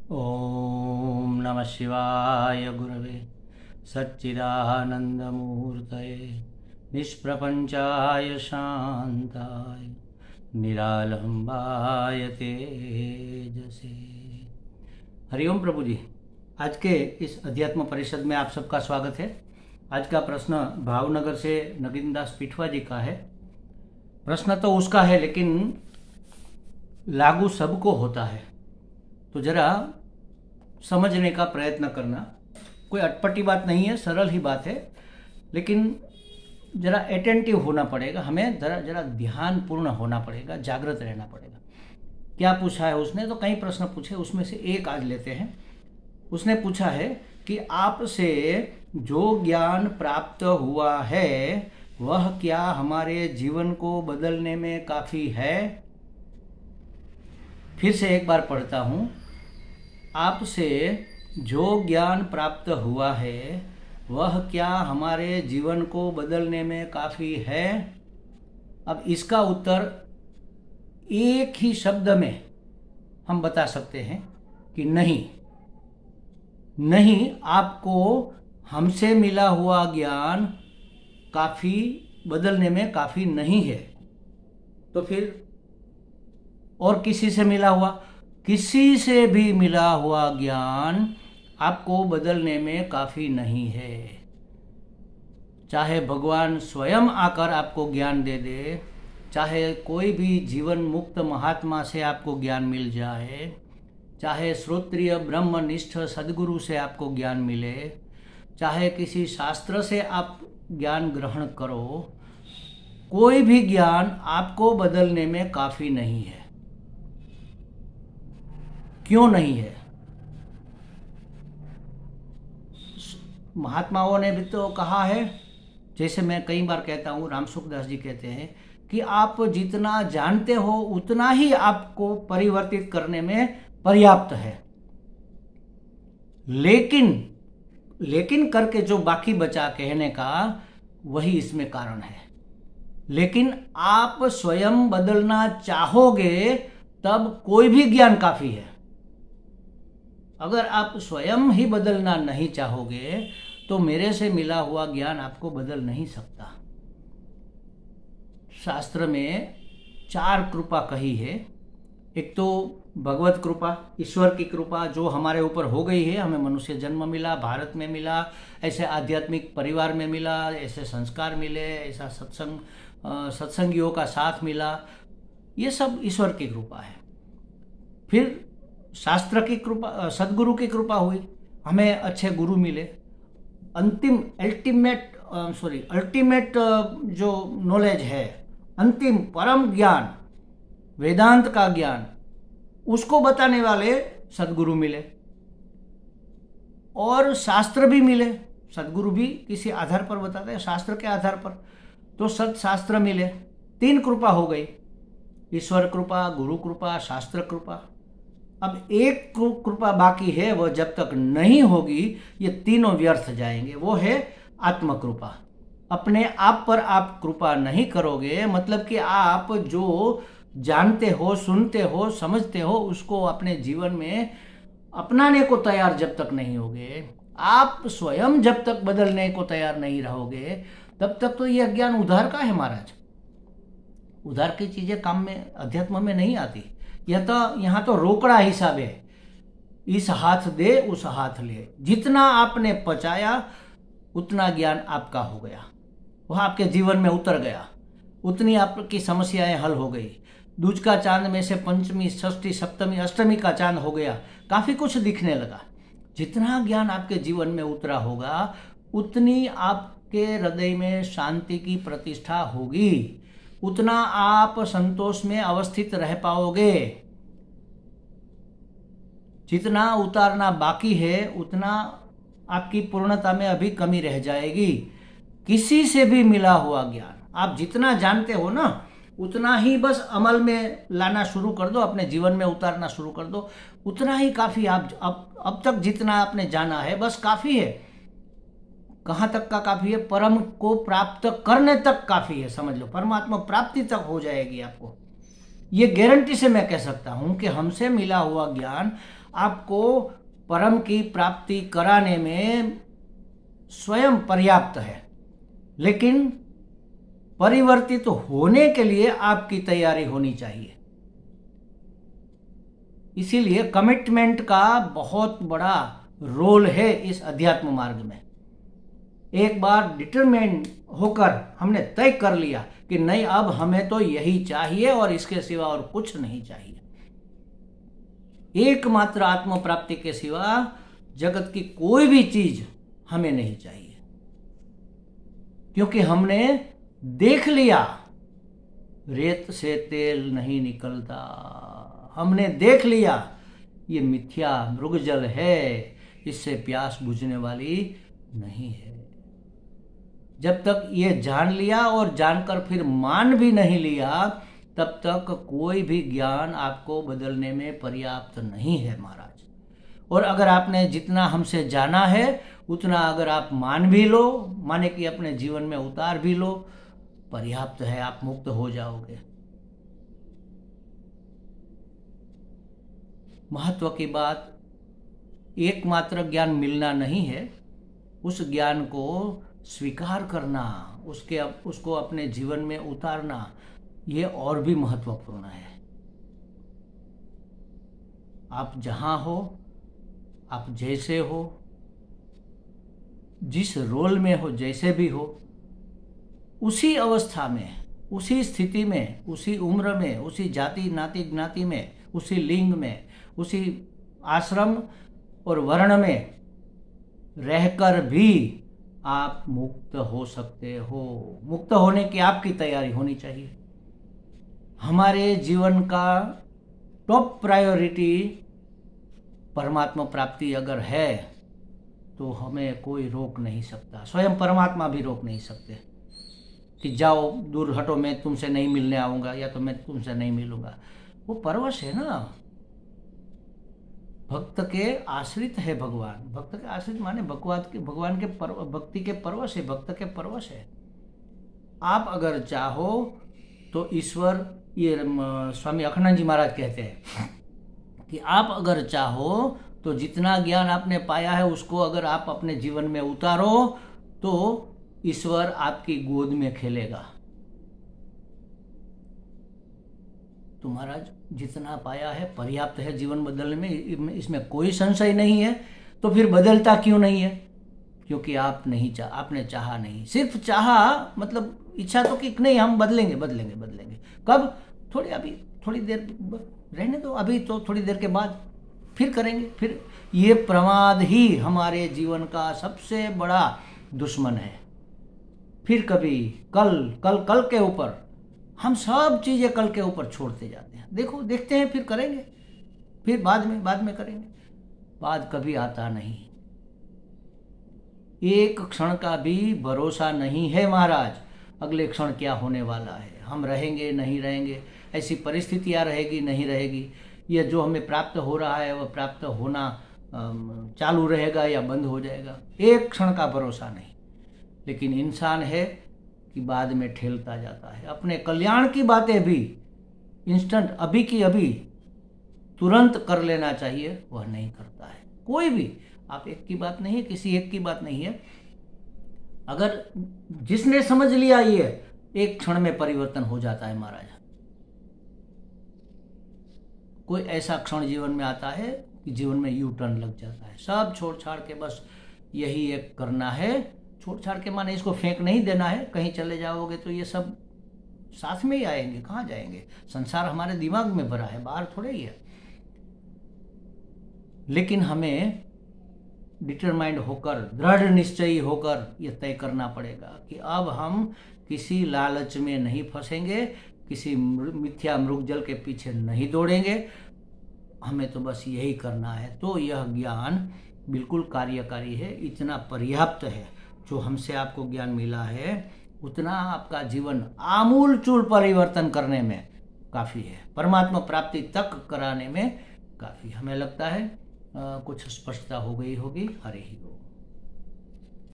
ओम नमः शिवाय गुरवे सच्चिदानंदमूर्तये निष्प्रपंचाय शांताय निरालंबाय तेजसे। हरिओम प्रभु जी। आज के इस अध्यात्म परिषद में आप सबका स्वागत है। आज का प्रश्न भावनगर से नगिनदास पिठवा जी का है। प्रश्न तो उसका है लेकिन लागू सबको होता है, तो जरा समझने का प्रयत्न करना। कोई अटपटी बात नहीं है, सरल ही बात है, लेकिन जरा अटेंटिव होना पड़ेगा, हमें जरा ध्यानपूर्ण होना पड़ेगा, जागृत रहना पड़ेगा। क्या पूछा है उसने? तो कई प्रश्न पूछे, उसमें से एक आज लेते हैं। उसने पूछा है कि आपसे जो ज्ञान प्राप्त हुआ है वह क्या हमारे जीवन को बदलने में काफ़ी है? फिर से एक बार पढ़ता हूँ। आपसे जो ज्ञान प्राप्त हुआ है वह क्या हमारे जीवन को बदलने में काफ़ी है? अब इसका उत्तर एक ही शब्द में हम बता सकते हैं कि नहीं, नहीं, आपको हमसे मिला हुआ ज्ञान काफ़ी बदलने में काफ़ी नहीं है। तो फिर और किसी से मिला हुआ, किसी से भी मिला हुआ ज्ञान आपको बदलने में काफ़ी नहीं है। चाहे भगवान स्वयं आकर आपको ज्ञान दे दे, चाहे कोई भी जीवन मुक्त महात्मा से आपको ज्ञान मिल जाए, चाहे श्रोत्रिय ब्रह्मनिष्ठ सद्गुरु से आपको ज्ञान मिले, चाहे किसी शास्त्र से आप ज्ञान ग्रहण करो, कोई भी ज्ञान आपको बदलने में काफ़ी नहीं है। क्यों नहीं है? महात्माओं ने भी तो कहा है, जैसे मैं कई बार कहता हूँ, राम सुखदास जी कहते हैं कि आप जितना जानते हो उतना ही आपको परिवर्तित करने में पर्याप्त है। लेकिन करके जो बाकी बचा कहने का, वही इसमें कारण है। लेकिन आप स्वयं बदलना चाहोगे तब कोई भी ज्ञान काफ़ी है। अगर आप स्वयं ही बदलना नहीं चाहोगे तो मेरे से मिला हुआ ज्ञान आपको बदल नहीं सकता। शास्त्र में 4 कृपा कही है। एक तो भगवत कृपा, ईश्वर की कृपा जो हमारे ऊपर हो गई है। हमें मनुष्य जन्म मिला, भारत में मिला, ऐसे आध्यात्मिक परिवार में मिला, ऐसे संस्कार मिले, ऐसा सत्संगियों का साथ मिला, ये सब ईश्वर की कृपा है। फिर शास्त्र की कृपा, सदगुरु की कृपा हुई, हमें अच्छे गुरु मिले। अल्टीमेट जो नॉलेज है, अंतिम परम ज्ञान, वेदांत का ज्ञान, उसको बताने वाले सदगुरु मिले। और शास्त्र भी मिले, सदगुरु भी किसी आधार पर बताते हैं, शास्त्र के आधार पर, तो सत्शास्त्र मिले। 3 कृपा हो गई, ईश्वर कृपा, गुरु कृपा, शास्त्र कृपा। अब एक कृपा बाकी है, वह जब तक नहीं होगी ये तीनों व्यर्थ जाएंगे। वो है आत्म कृपा। अपने आप पर आप कृपा नहीं करोगे, मतलब कि आप जो जानते हो, सुनते हो, समझते हो, उसको अपने जीवन में अपनाने को तैयार जब तक नहीं होगे, आप स्वयं जब तक बदलने को तैयार नहीं रहोगे, तब तक तो यह ज्ञान उधार का है महाराज। उधार की चीजें काम में, अध्यात्म में नहीं आती। यहाँ तो रोकड़ा हिसाब है, इस हाथ दे उस हाथ ले। जितना आपने पचाया उतना ज्ञान आपका हो गया, वह आपके जीवन में उतर गया, उतनी आपकी समस्याएं हल हो गई। दूज का चांद में से पंचमी, षष्ठी, सप्तमी, अष्टमी का चांद हो गया, काफी कुछ दिखने लगा। जितना ज्ञान आपके जीवन में उतरा होगा उतनी आपके हृदय में शांति की प्रतिष्ठा होगी, उतना आप संतोष में अवस्थित रह पाओगे। जितना उतारना बाकी है उतना आपकी पूर्णता में अभी कमी रह जाएगी। किसी से भी मिला हुआ ज्ञान आप जितना जानते हो ना, उतना ही बस अमल में लाना शुरू कर दो, अपने जीवन में उतारना शुरू कर दो, उतना ही काफ़ी। आप अब तक जितना आपने जाना है बस काफ़ी है। कहाँ तक का काफ़ी है? परम को प्राप्त करने तक काफ़ी है, समझ लो, परमात्मा प्राप्ति तक हो जाएगी आपको। ये गारंटी से मैं कह सकता हूँ कि हमसे मिला हुआ ज्ञान आपको परम की प्राप्ति कराने में स्वयं पर्याप्त है, लेकिन परिवर्तित होने के लिए आपकी तैयारी होनी चाहिए। इसीलिए कमिटमेंट का बहुत बड़ा रोल है इस अध्यात्म मार्ग में। एक बार डिटरमाइंड होकर हमने तय कर लिया कि नहीं, अब हमें तो यही चाहिए और इसके सिवा और कुछ नहीं चाहिए, एकमात्र आत्म प्राप्ति के सिवा जगत की कोई भी चीज हमें नहीं चाहिए, क्योंकि हमने देख लिया रेत से तेल नहीं निकलता। हमने देख लिया ये मिथ्या मृगजल है, इससे प्यास बुझने वाली नहीं है। जब तक ये जान लिया और जानकर फिर मान भी नहीं लिया, तब तक कोई भी ज्ञान आपको बदलने में पर्याप्त नहीं है महाराज। और अगर आपने जितना हमसे जाना है उतना अगर आप मान भी लो, माने कि अपने जीवन में उतार भी लो, पर्याप्त है, आप मुक्त हो जाओगे। महत्व की बात एकमात्र ज्ञान मिलना नहीं है, उस ज्ञान को स्वीकार करना, उसको अपने जीवन में उतारना, ये और भी महत्वपूर्ण है। आप जहां हो, आप जैसे हो, जिस रोल में हो, जैसे भी हो, उसी अवस्था में, उसी स्थिति में, उसी उम्र में, उसी जाति नाति ज्ञाति में, उसी लिंग में, उसी आश्रम और वर्ण में रहकर भी आप मुक्त हो सकते हो। मुक्त होने की आपकी तैयारी होनी चाहिए। हमारे जीवन का टॉप प्रायोरिटी परमात्मा प्राप्ति अगर है तो हमें कोई रोक नहीं सकता, स्वयं परमात्मा भी रोक नहीं सकते कि जाओ दूर हटो, मैं तुमसे नहीं मिलने आऊँगा या तो मैं तुमसे नहीं मिलूँगा। वो परवश है ना, भक्त के आश्रित है भगवान। भक्त के आश्रित माने भगवान के भक्ति के परवश है, भक्त के परवश है। आप अगर चाहो तो ईश्वर, ये स्वामी अखंडानंद जी महाराज कहते हैं कि आप अगर चाहो तो जितना ज्ञान आपने पाया है उसको अगर आप अपने जीवन में उतारो तो ईश्वर आपकी गोद में खेलेगा। तो महाराज जितना पाया है पर्याप्त है जीवन बदलने में, इसमें कोई संशय नहीं है। तो फिर बदलता क्यों नहीं है? क्योंकि आपने चाहा नहीं। सिर्फ चाहा मतलब इच्छा तो कि नहीं हम बदलेंगे बदलेंगे बदलेंगे। कब? थोड़ी देर रहने दो, अभी तो थोड़ी देर के बाद फिर करेंगे। फिर ये प्रमाद ही हमारे जीवन का सबसे बड़ा दुश्मन है। फिर कभी कल के ऊपर हम सब चीजें कल के ऊपर छोड़ते जाते हैं। देखते हैं, फिर करेंगे, फिर बाद में करेंगे। बाद कभी आता नहीं। एक क्षण का भी भरोसा नहीं है महाराज, अगले क्षण क्या होने वाला है। हम रहेंगे नहीं रहेंगे, ऐसी परिस्थितियां रहेगी नहीं रहेगी, यह जो हमें प्राप्त हो रहा है वह प्राप्त होना चालू रहेगा या बंद हो जाएगा, एक क्षण का भरोसा नहीं। लेकिन इंसान है कि बाद में ठेलता जाता है। अपने कल्याण की बातें भी इंस्टेंट, अभी की अभी तुरंत कर लेना चाहिए, वह नहीं करता है कोई भी। आप एक की बात नहीं है, किसी एक की बात नहीं है। अगर जिसने समझ लिया ये एक क्षण में परिवर्तन हो जाता है महाराज। कोई ऐसा क्षण जीवन में आता है कि जीवन में यू टर्न लग जाता है। सब छोड़ छाड़ के बस यही एक करना है। छोड़ छाड़ के माने इसको फेंक नहीं देना है। कहीं चले जाओगे तो ये सब साथ में ही आएंगे, कहाँ जाएंगे। संसार हमारे दिमाग में भरा है, बाहर थोड़े ही है। लेकिन हमें डिटरमाइंड होकर, दृढ़ निश्चयी होकर यह तय करना पड़ेगा कि अब हम किसी लालच में नहीं फंसेंगे, किसी मिथ्या मृगजल के पीछे नहीं दौड़ेंगे। हमें तो बस यही करना है। तो यह ज्ञान बिल्कुल कार्यकारी है, इतना पर्याप्त है। जो हमसे आपको ज्ञान मिला है उतना आपका जीवन आमूल चूल परिवर्तन करने में काफ़ी है, परमात्मा प्राप्ति तक कराने में काफ़ी। हमें लगता है कुछ स्पष्टता हो गई होगी। हरि ही बोल।